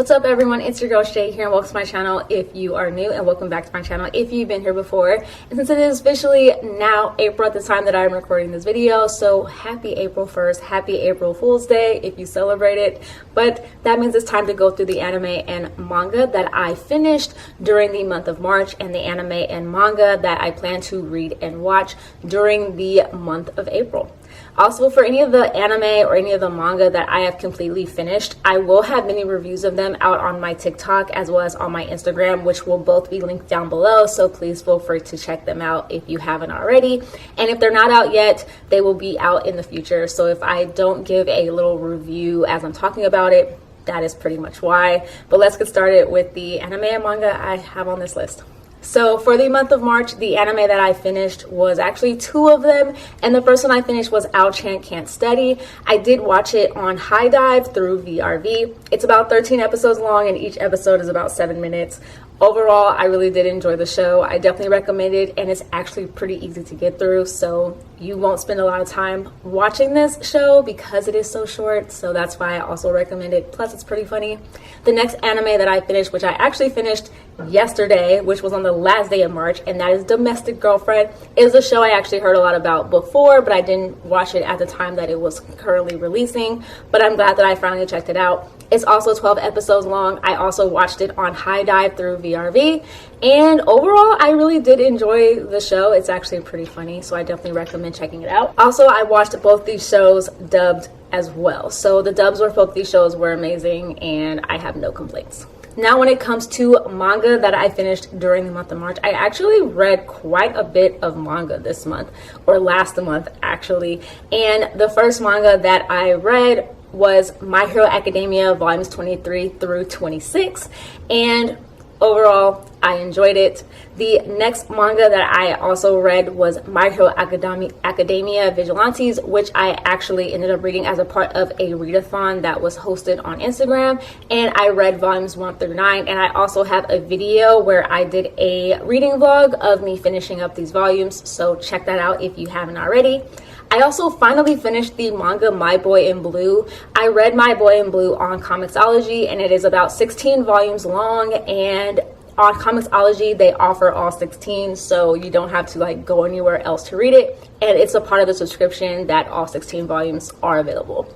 What's up everyone, it's your girl Shay here and welcome to my channel if you are new, and welcome back to my channel if you've been here before. And since it is officially now April at the time that I'm recording this video, so happy April 1st, happy April Fool's Day if you celebrate it. But that means it's time to go through the anime and manga that I finished during the month of March and the anime and manga that I plan to read and watch during the month of April. Also, for any of the anime or any of the manga that I have completely finished, I will have many reviews of them out on my TikTok as well as on my Instagram, which will both be linked down below. So please feel free to check them out if you haven't already. And if they're not out yet, they will be out in the future. So if I don't give a little review as I'm talking about it, that is pretty much why. But let's get started with the anime and manga I have on this list. So for the month of March, the anime that I finished was actually two of them, and the first one I finished was Ao-chan Can't Study. I did watch it on High Dive through VRV. It's about 13 episodes long, and each episode is about 7 minutes. Overall, I really did enjoy the show. I definitely recommend it, and it's actually pretty easy to get through, so you won't spend a lot of time watching this show because it is so short, so that's why I also recommend it. Plus, it's pretty funny. The next anime that I finished, which I actually finished yesterday, which was on the last day of March, and that is Domestic Girlfriend. It is a show I actually heard a lot about before, but I didn't watch it at the time that it was currently releasing, but I'm glad that I finally checked it out. It's also 12 episodes long. I also watched it on High Dive through VRV, and overall I really did enjoy the show. It's actually pretty funny, so I definitely recommend checking it out. Also, I watched both these shows dubbed as well, so the dubs for both these shows were amazing and I have no complaints. Now, when it comes to manga that I finished during the month of March, I actually read quite a bit of manga this month, or last month actually, and the first manga that I read was My Hero Academia volumes 23 through 26, and overall I enjoyed it. The next manga that I also read was My Hero Academia Vigilantes, which I actually ended up reading as a part of a readathon that was hosted on Instagram, and I read volumes 1 through 9, and I also have a video where I did a reading vlog of me finishing up these volumes, so check that out if you haven't already. I also finally finished the manga My Boy in Blue. I read My Boy in Blue on Comixology, and it is about 16 volumes long, and on Comixology they offer all 16, so you don't have to go anywhere else to read it, and it's a part of the subscription that all 16 volumes are available.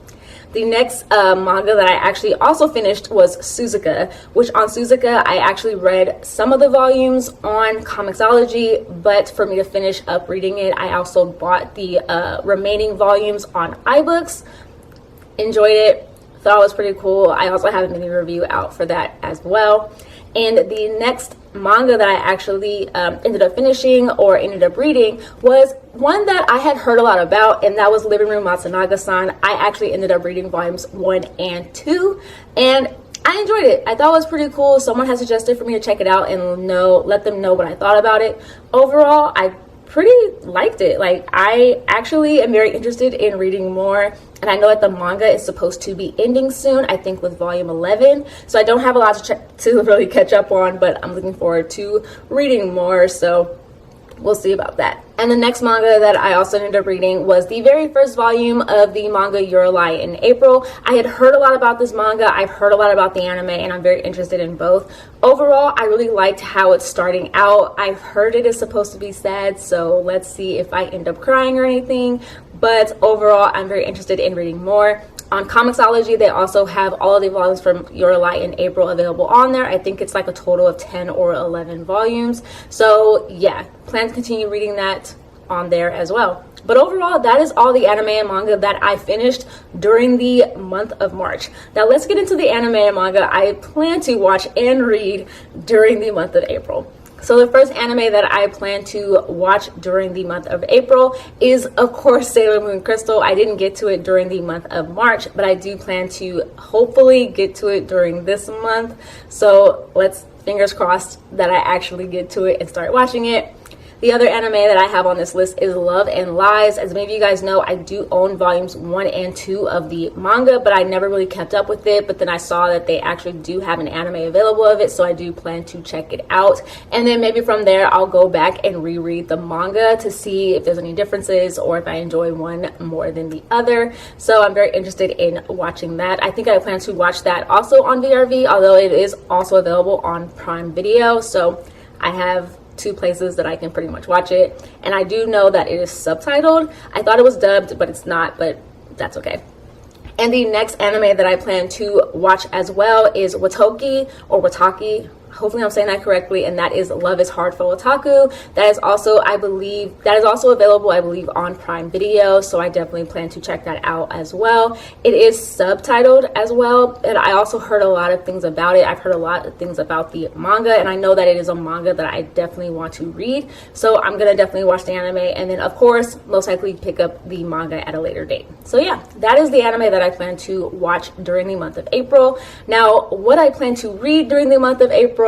The next manga that I actually also finished was Suzuka, which on Suzuka I actually read some of the volumes on Comixology, but for me to finish up reading it, I also bought the remaining volumes on iBooks. Enjoyed it, thought it was pretty cool. I also have a mini review out for that as well. And the next manga that I actually ended up finishing or ended up reading was one that I had heard a lot about, and that was Living Room Matsunaga-san. I actually ended up reading volumes 1 and 2, and I enjoyed it. I thought it was pretty cool. Someone had suggested for me to check it out and let them know what I thought about it. Overall, I pretty liked it. I actually am very interested in reading more, and I know that the manga is supposed to be ending soon, I think with volume 11, so I don't have a lot to really catch up on, but I'm looking forward to reading more, so we'll see about that. And the next manga that I also ended up reading was the very first volume of the manga Your Lie in April. I had heard a lot about this manga, I've heard a lot about the anime, and I'm very interested in both. Overall, I really liked how it's starting out. I've heard it is supposed to be sad, so let's see if I end up crying or anything. But overall, I'm very interested in reading more. On Comixology, they also have all of the volumes from Your Lie in April available on there. I think it's a total of 10 or 11 volumes. So yeah, plan to continue reading that on there as well. But overall, that is all the anime and manga that I finished during the month of March. Now let's get into the anime and manga I plan to watch and read during the month of April. So the first anime that I plan to watch during the month of April is, of course, Sailor Moon Crystal. I didn't get to it during the month of March, but I do plan to hopefully get to it during this month. So fingers crossed that I actually get to it and start watching it. The other anime that I have on this list is Love and Lies. As many of you guys know, I do own volumes 1 and 2 of the manga, but I never really kept up with it. But then I saw that they actually do have an anime available of it, so I do plan to check it out. And then maybe from there, I'll go back and reread the manga to see if there's any differences or if I enjoy one more than the other. So I'm very interested in watching that. I think I plan to watch that also on VRV, although it is also available on Prime Video. So I have 2 places that I can pretty much watch it. And I do know that it is subtitled. I thought it was dubbed, but it's not, but that's okay. And the next anime that I plan to watch as well is Watoki or Wataki. Hopefully I'm saying that correctly, and that is Love is Hard for Otaku. That is also, I believe, that is also available, I believe, on Prime Video, so I definitely plan to check that out as well. It is subtitled as well, and I also heard a lot of things about it. I've heard a lot of things about the manga, and I know that it is a manga that I definitely want to read, so I'm gonna definitely watch the anime, and then of course, most likely pick up the manga at a later date. So yeah, that is the anime that I plan to watch during the month of April. Now, what I plan to read during the month of April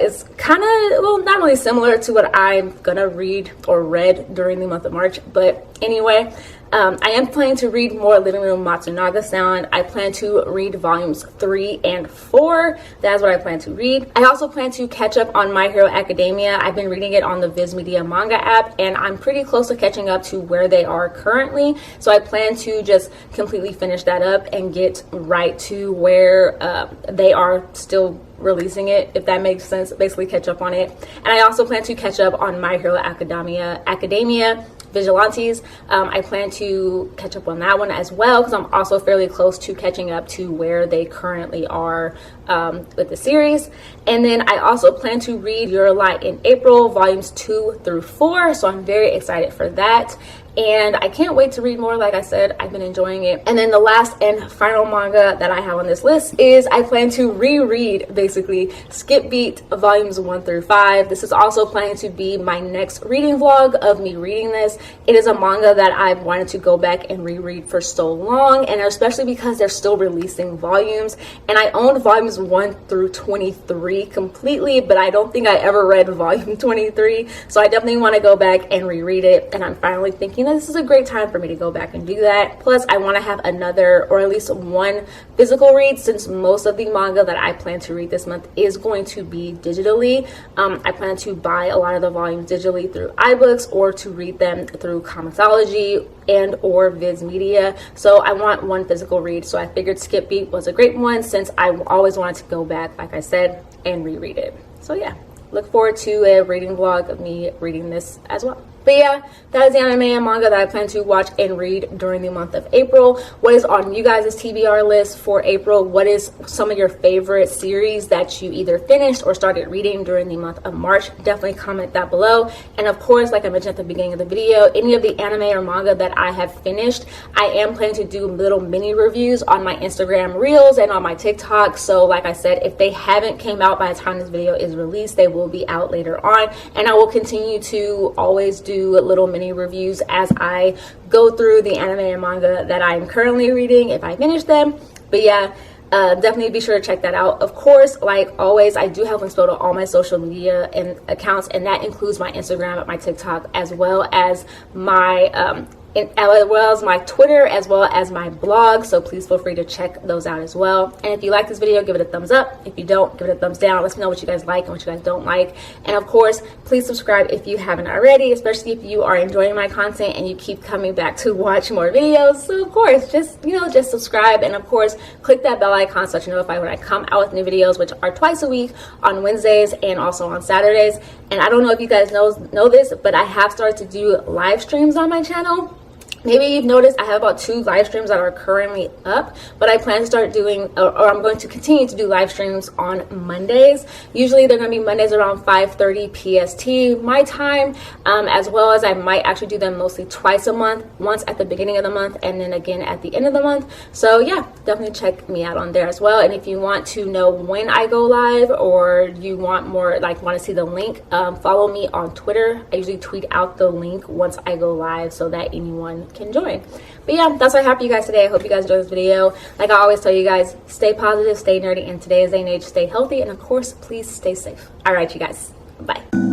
is kind of, well, not really similar to what I'm gonna read or read during the month of March, but anyway, I am planning to read more Living Room Matsunaga-san. I plan to read volumes 3 and 4. That's what I plan to read. I also plan to catch up on My Hero Academia. I've been reading it on the Viz Media manga app, and I'm pretty close to catching up to where they are currently. So I plan to just completely finish that up and get right to where they are still releasing it, if that makes sense. Basically catch up on it. And I also plan to catch up on My Hero Academia Vigilantes. I plan to catch up on that one as well, because I'm also fairly close to catching up to where they currently are with the series. And then I also plan to read Your Light in April, volumes 2 through 4, so I'm very excited for that. And I can't wait to read more. Like I said, I've been enjoying it. And then the last and final manga that I have on this list is I plan to reread, basically, Skip Beat volumes 1 through 5. This is also planning to be my next reading vlog of me reading this. It is a manga that I've wanted to go back and reread for so long, and especially because they're still releasing volumes. And I owned volumes 1 through 23 completely, but I don't think I ever read volume 23. So I definitely want to go back and reread it, and I'm finally thinking this is a great time for me to go back and do that. Plus, I want to have another, or at least one, physical read, since most of the manga that I plan to read this month is going to be digitally. I plan to buy a lot of the volumes digitally through iBooks, or to read them through Comixology and or Viz Media. So I want one physical read, so I figured Skip Beat was a great one, since I always wanted to go back, like I said, and reread it. So yeah, look forward to a reading vlog of me reading this as well. But yeah, that is the anime and manga that I plan to watch and read during the month of April. What is on you guys' TBR list for April? What is some of your favorite series that you either finished or started reading during the month of March? Definitely comment that below. And of course, like I mentioned at the beginning of the video, any of the anime or manga that I have finished, I am planning to do little mini reviews on my Instagram Reels and on my TikTok. So like I said, if they haven't came out by the time this video is released, they will be out later on. And I will continue to always do little mini reviews as I go through the anime and manga that I'm currently reading if I finish them. But yeah, definitely be sure to check that out. Of course, like always, I do have links below to all my social media and accounts, and that includes my Instagram, my TikTok, as well as my my Twitter, as well as my blog. So please feel free to check those out as well. And if you like this video, give it a thumbs up. If you don't, give it a thumbs down. Let me know what you guys like and what you guys don't like. And of course, please subscribe if you haven't already, especially if you are enjoying my content and you keep coming back to watch more videos. So of course, just subscribe, and of course, click that bell icon so that you're notified when I come out with new videos, which are twice a week on Wednesdays and also on Saturdays. And I don't know if you guys know this, but I have started to do live streams on my channel. Maybe you've noticed I have about 2 live streams that are currently up, but I plan to start doing, or I'm going to continue to do live streams on Mondays. Usually they're going to be Mondays around 5:30 PST, my time, as well as I might actually do them mostly twice a month, once at the beginning of the month and then again at the end of the month. So yeah, definitely check me out on there as well. And if you want to know when I go live, or you want more, like want to see the link, follow me on Twitter. I usually tweet out the link once I go live so that anyone can join. But yeah, that's what I have for you guys today. I hope you guys enjoyed this video. Like I always tell you guys, stay positive, stay nerdy in today's day and age, stay healthy, and of course, please stay safe. All right, you guys, bye.